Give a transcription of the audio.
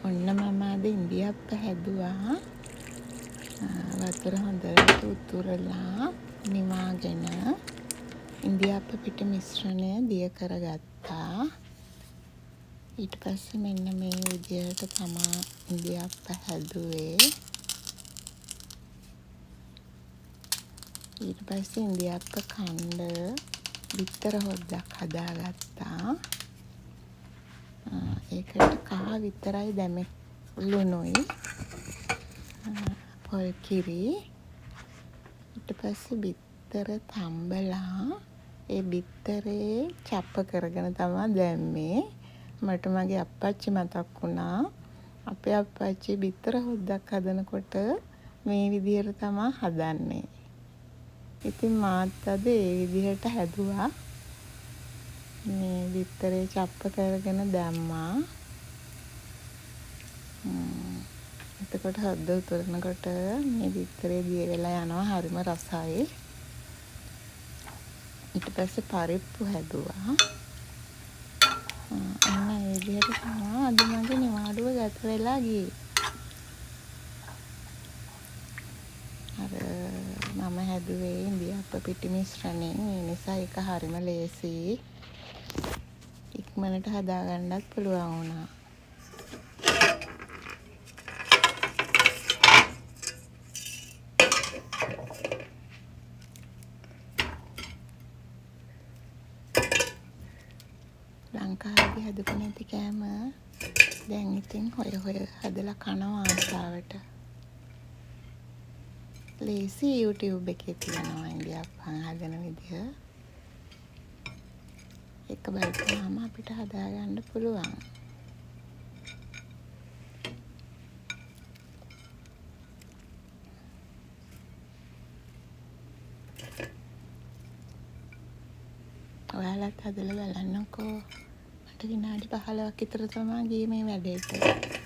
ඔන්න මම අද ඉන්දියාප්ප හැදුවා. වතුර හොඳට උතුරලා නිවාගෙන ඉන්දියාප්ප පිටි මිශ්‍රණය දිය කරගත්තා. ඊට පස්සේ මෙන්න මේ විදිහට තමා ඉන්දියාප්ප හැදුවේ. ඊට පස්සේ ඉන්දියාප්ප කණ්ඩ බිත්තර හොද්දක් හදාගත්තා. ඒකට කහ විතරයි දැම්මේ, ලුණුයි පොල් කිරි. ඊට පස්සේ බිත්තර තම්බලා ඒ බිත්තරේ චප්ප කරගෙන තමයි දැම්මේ. මට මගේ අප්පච්චි මතක් වුණා. අපේ අප්පච්චි බිත්තර හොද්දක් හදනකොට මේ විදිහට තමයි හදන්නේ. ඉතින් මාත් අද ඒ විදිහට හැදුවා. මේ බිත්තරේ චප්ප කරගෙන දැම්මා. එතකොට හොද්ද උතුරනකොට මේ බිත්තරේ දිය වෙලා යනවා, හරිම රසයි. ඊට පස්සේ පරිප්පු හැදුවා. අන්න ඒ විදිහට තමයි අද මගේ නිවාඩුව ගත වෙලා ගියේ. අර මම හැදුවේ ඉන්දියාප්ප පිටි මිශ්‍රණයෙන්. ඒ නිසා ඒක හරිම ලේසි. ඉක්මනට හදාගන්නත් පුළුවන් වුණා. ලංකාවේදී හදපු නැති කෑම දැන් ඉතින් හොය හදලා කනවා ආසාවට. ලේසි YouTube එකේ තියෙනවා ඉන්දියාප්පන් හදන විදිහ. ඒක බලපුවාම අපිට හදාගන්න පුළුවන්. ඔයාලත් හදලා බලන්නකෝ. මට විනාඩි 15ක් විතර තමයි ගියේ මේ වැඩේට.